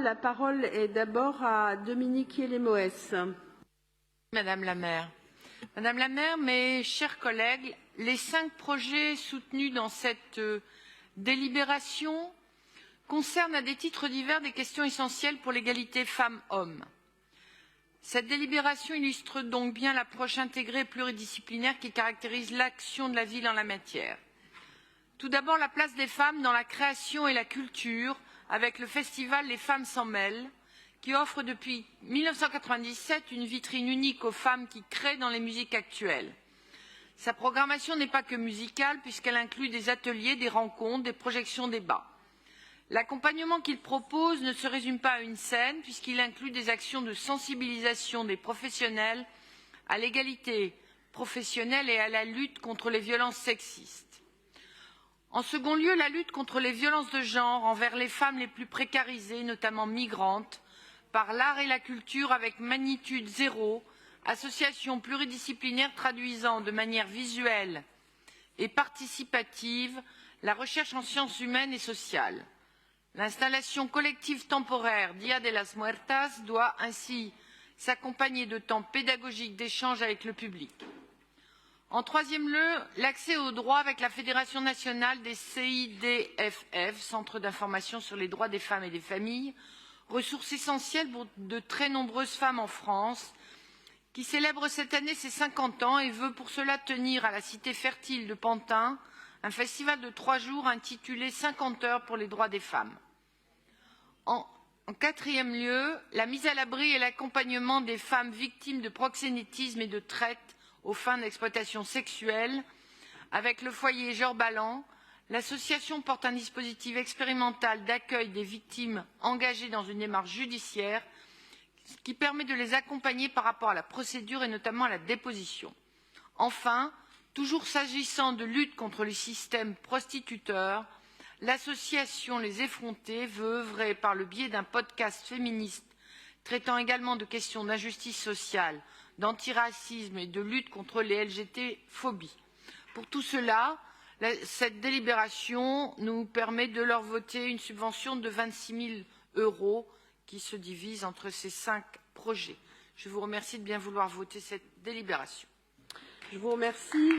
La parole est d'abord à Dominique Yélémoès. Madame la maire. Madame la maire, mes chers collègues, les 5 projets soutenus dans cette délibération concernent à des titres divers des questions essentielles pour l'égalité femmes-hommes. Cette délibération illustre donc bien l'approche intégrée et pluridisciplinaire qui caractérise l'action de la ville en la matière. Tout d'abord, la place des femmes dans la création et la culture, avec le festival Les Femmes s'en mêlent, qui offre depuis 1997 une vitrine unique aux femmes qui créent dans les musiques actuelles. Sa programmation n'est pas que musicale, puisqu'elle inclut des ateliers, des rencontres, des projections, débats. L'accompagnement qu'il propose ne se résume pas à une scène, puisqu'il inclut des actions de sensibilisation des professionnels à l'égalité professionnelle et à la lutte contre les violences sexistes. En second lieu, la lutte contre les violences de genre envers les femmes les plus précarisées, notamment migrantes, par l'art et la culture avec Magnitude Zéro, association pluridisciplinaire traduisant de manière visuelle et participative la recherche en sciences humaines et sociales. L'installation collective temporaire Dia de las Muertas doit ainsi s'accompagner de temps pédagogiques d'échange avec le public. En troisième lieu, l'accès aux droits avec la Fédération nationale des CIDFF, Centre d'information sur les droits des femmes et des familles, ressource essentielle pour de très nombreuses femmes en France, qui célèbre cette année ses 50 ans et veut pour cela tenir à la cité fertile de Pantin un festival de 3 jours intitulé 50 heures pour les droits des femmes. En quatrième lieu, la mise à l'abri et l'accompagnement des femmes victimes de proxénétisme et de traite aux fins d'exploitation sexuelle, avec le foyer Georges Balland, l'association porte un dispositif expérimental d'accueil des victimes engagées dans une démarche judiciaire qui permet de les accompagner par rapport à la procédure et notamment à la déposition. Enfin, toujours s'agissant de lutte contre le système prostituteur, l'association Les Effrontés veut œuvrer par le biais d'un podcast féministe traitant également de questions d'injustice sociale, d'antiracisme et de lutte contre les LGBT-phobies. Pour tout cela, cette délibération nous permet de leur voter une subvention de 26 000 € qui se divise entre ces 5 projets. Je vous remercie de bien vouloir voter cette délibération. Je vous remercie.